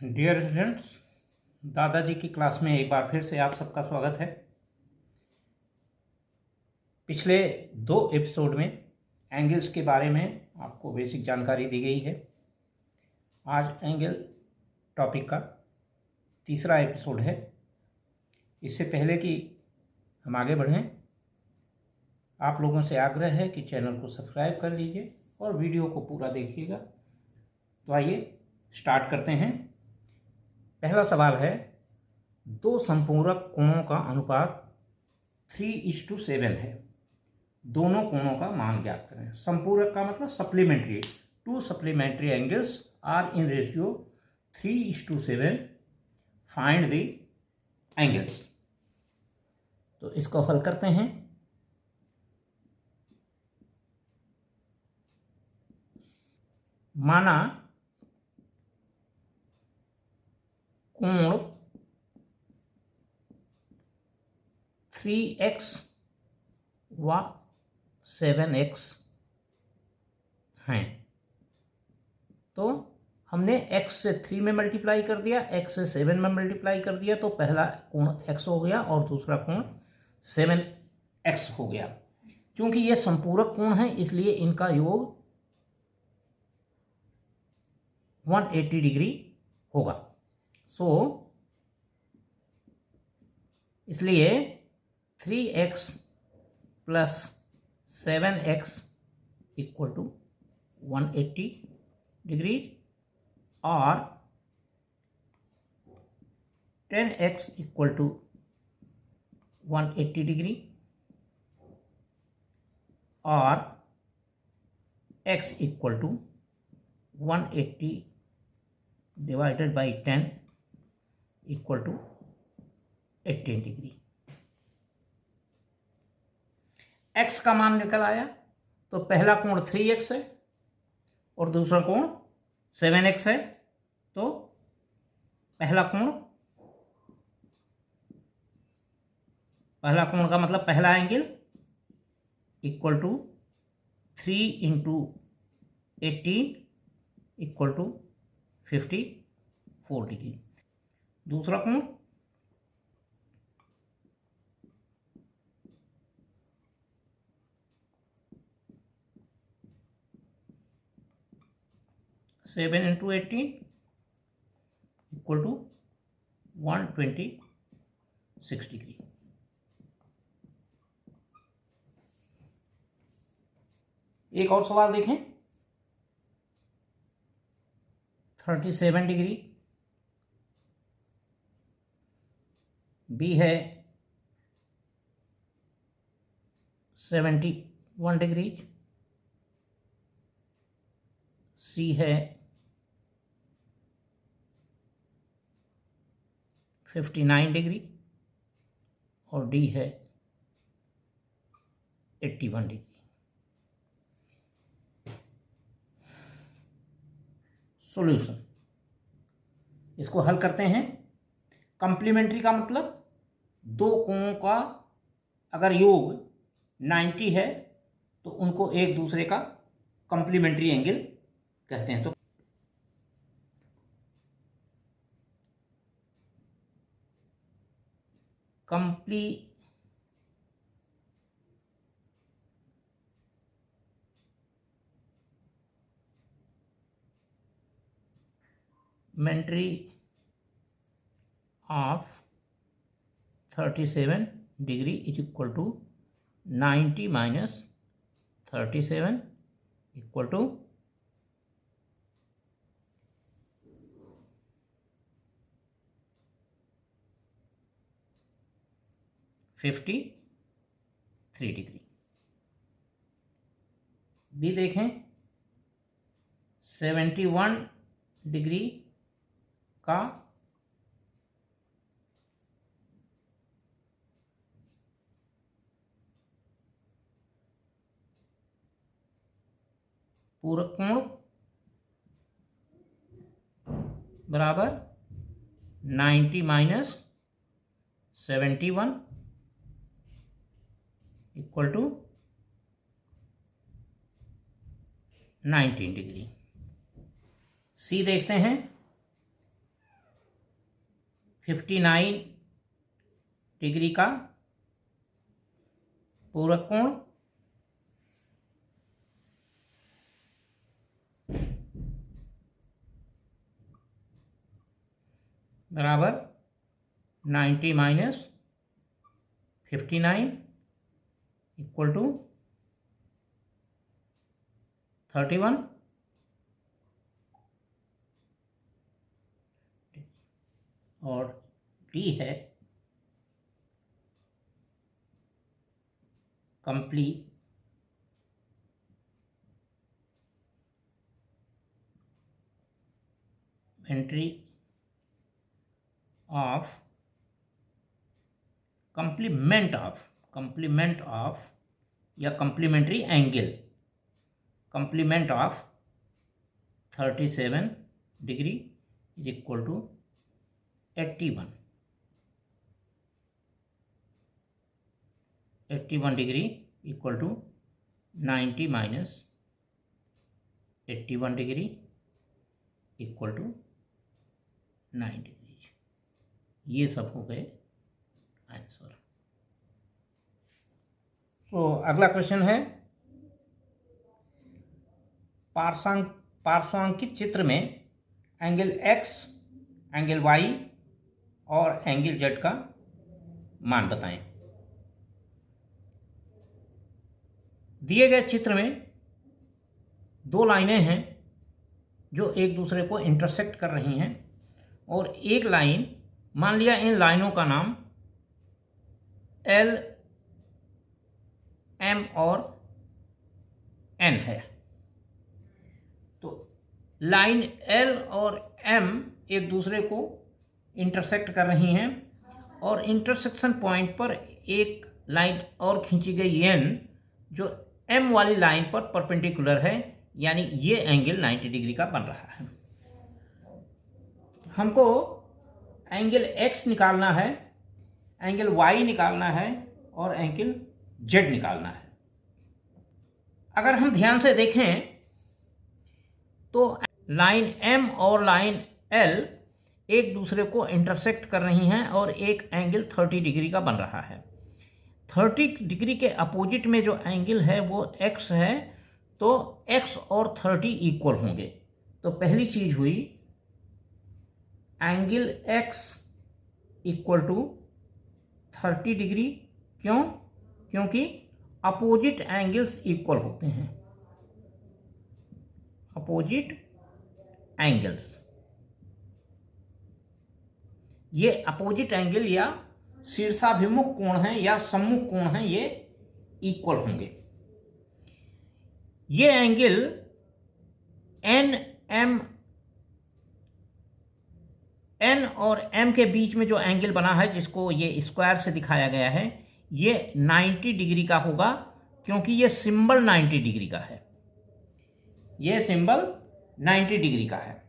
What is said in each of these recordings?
Dear students, दादाजी की class में एक बार फिर से आप सबका स्वागत है। पिछले 2 एपिसोड में एंगल्स के बारे में आपको बेसिक जानकारी दी गई है। आज एंगल टॉपिक का तीसरा एपिसोड है। इससे पहले कि हम आगे बढ़ें, आप लोगों से आग्रह है कि चैनल को सब्सक्राइब कर लीजिए और वीडियो को पूरा देखिएगा। तो आइए स्टार्ट करते हैं। पहला सवाल है, 2 संपूरक कोणों का अनुपात 3:7 है। दोनों कोणों का मान ज्ञात करें। संपूरक का मतलब supplementary. 2 supplementary angles are in ratio 3:7। Find the angles. तो इसको हल करते हैं। माना कोण 3x व 7x हैं, तो हमने x से 3 में मल्टीप्लाई कर दिया, x से 7 में मल्टीप्लाई कर दिया, तो पहला कोण x हो गया और दूसरा कोण 7x हो गया। क्योंकि ये संपूरक कोण है इसलिए इनका योग 180 डिग्री होगा। इसलिए 3x plus 7x equal to 180 degree और 10x इक्वल टू 180 डिग्री और x equal to 180 divided by 10 equal to 18 degree. x का मान निकल आया, तो पहला कोण 3x है और दूसरा कोण 7x है। तो पहला कोण का मतलब पहला angle equal to 3 into 18 equal to 54 degree. दूसरा कोण 7 इंटू 18 इक्वल टू 126 डिग्री। एक और सवाल देखें। 37 डिग्री, बी है 71 डिग्री, सी है 59 डिग्री और डी है 81 डिग्री। सॉल्यूशन, इसको हल करते हैं। कंप्लीमेंट्री का मतलब 2 कोणों का अगर योग 90 है तो उनको एक दूसरे का कंप्लीमेंट्री एंगल कहते हैं। तो complementary of 37 degree is equal to 90 minus 37 equal to 53 degree. B देखें, 71 डिग्री का पूरक कोण बराबर 90 minus 71 equal to 19 degree. C देखते हैं, 59 डिग्री का पूरक कोण बराबर 90 माइनस 59 इक्वल टू 31। और डी है कंप्लीमेंट ऑफ या complementary angle, complement of 37 degree is equal to 81 degree equal to 90 minus 81 degree equal to 9 degree. ये सब हो गए आंसर। तो अगला क्वेश्चन है, पार्श्वांकित चित्र में एंगल एक्स, एंगल वाई और एंगल जेड का मान बताएं। दिए गए चित्र में दो लाइनें हैं जो एक दूसरे को इंटरसेक्ट कर रही हैं, और एक लाइन, मान लिया इन लाइनों का नाम एल, एम और एन है। तो लाइन एल और एम एक दूसरे को इंटरसेक्ट कर रही हैं, और इंटरसेक्शन पॉइंट पर एक लाइन और खींची गई एन जो एम वाली लाइन पर परपेंडिकुलर है, यानी ये एंगल 90 डिग्री का बन रहा है। हमको एंगल एक्स निकालना है, एंगल वाई निकालना है और एंगल जेड निकालना है। अगर हम ध्यान से देखें तो लाइन एम और लाइन एल एक दूसरे को इंटरसेक्ट कर रही हैं और एक एंगल 30 डिग्री का बन रहा है। 30 डिग्री के अपोजिट में जो एंगल है वो एक्स है, तो एक्स और 30 इक्वल होंगे। तो पहली चीज हुई angle x equal to 30 degree. क्यों? क्योंकि अपोजिट एंगल्स इक्वल होते हैं, अपोजिट एंगल्स। ये अपोजिट एंगल या शीर्षाभिमुख कोण है या सम्मुख कोण है, ये इक्वल होंगे। ये एंगल एन एम, एन और एम के बीच में जो एंगल बना है, जिसको ये स्क्वायर से दिखाया गया है, ये 90 डिग्री का होगा, क्योंकि ये सिंबल 90 डिग्री का है। ये सिंबल 90 डिग्री का है।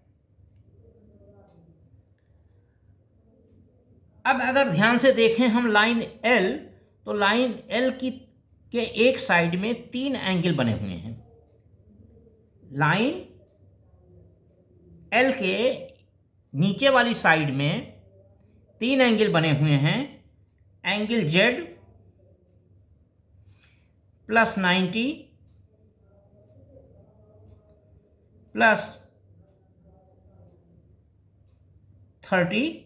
अब अगर ध्यान से देखें हम लाइन एल, तो लाइन एल के एक साइड में 3 एंगल बने हुए हैं। लाइन एल के नीचे वाली साइड में 3 एंगल बने हुए हैं, एंगल जेड प्लस 90 प्लस 30,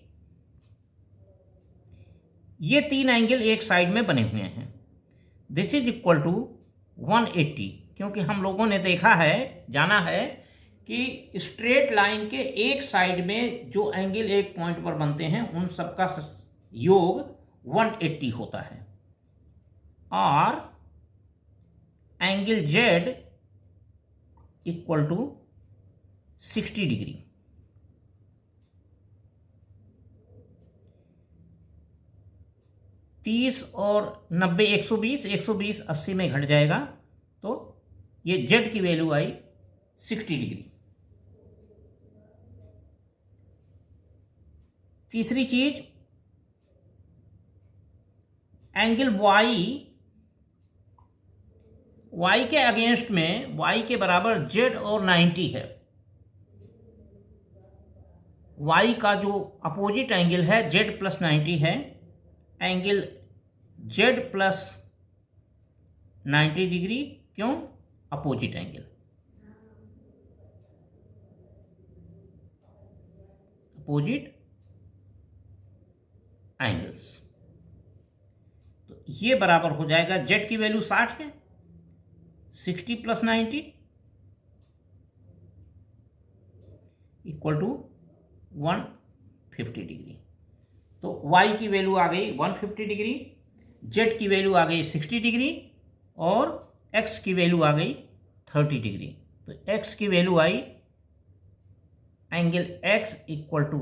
ये 3 एंगल एक साइड में बने हुए हैं। दिस इज इक्वल टू 180, क्योंकि हम लोगों ने देखा है, जाना है कि स्ट्रेट लाइन के एक साइड में जो एंगल एक पॉइंट पर बनते हैं उन सबका योग 180 होता है, और angle z equal to 60 degree. तीस और 90 120, 120 80 में घट जाएगा, तो ये जेड की वैल्यू आई 60 डिग्री। तीसरी चीज, एंगल वाई के अगेंस्ट में, वाई के बराबर जेड और 90 है। y का जो अपोजिट एंगल है z प्लस 90 है, एंगल z प्लस 90 डिग्री, क्यों? Opposite angle, opposite angles. तो ये बराबर हो जाएगा, z की वैल्यू 60 है, 60 प्लस 90 इक्वल टू 150 डिग्री। तो y की वैल्यू आ गई 150 डिग्री, z की वैल्यू आ गई 60 डिग्री और x की वैल्यू आ गई 30 डिग्री। तो x की वैल्यू आई, angle x equal to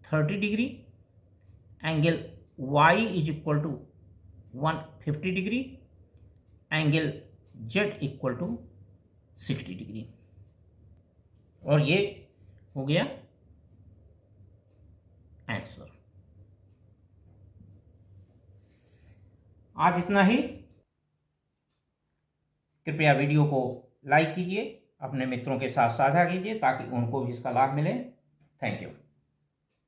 30 degree, angle y is equal to 150 degree, angle z equal to 60 degree. और ये हो गया आंसर। आज इतना ही। कृपया वीडियो को लाइक कीजिए, अपने मित्रों के साथ साझा कीजिए ताकि उनको भी इसका लाभ मिले। Thank you.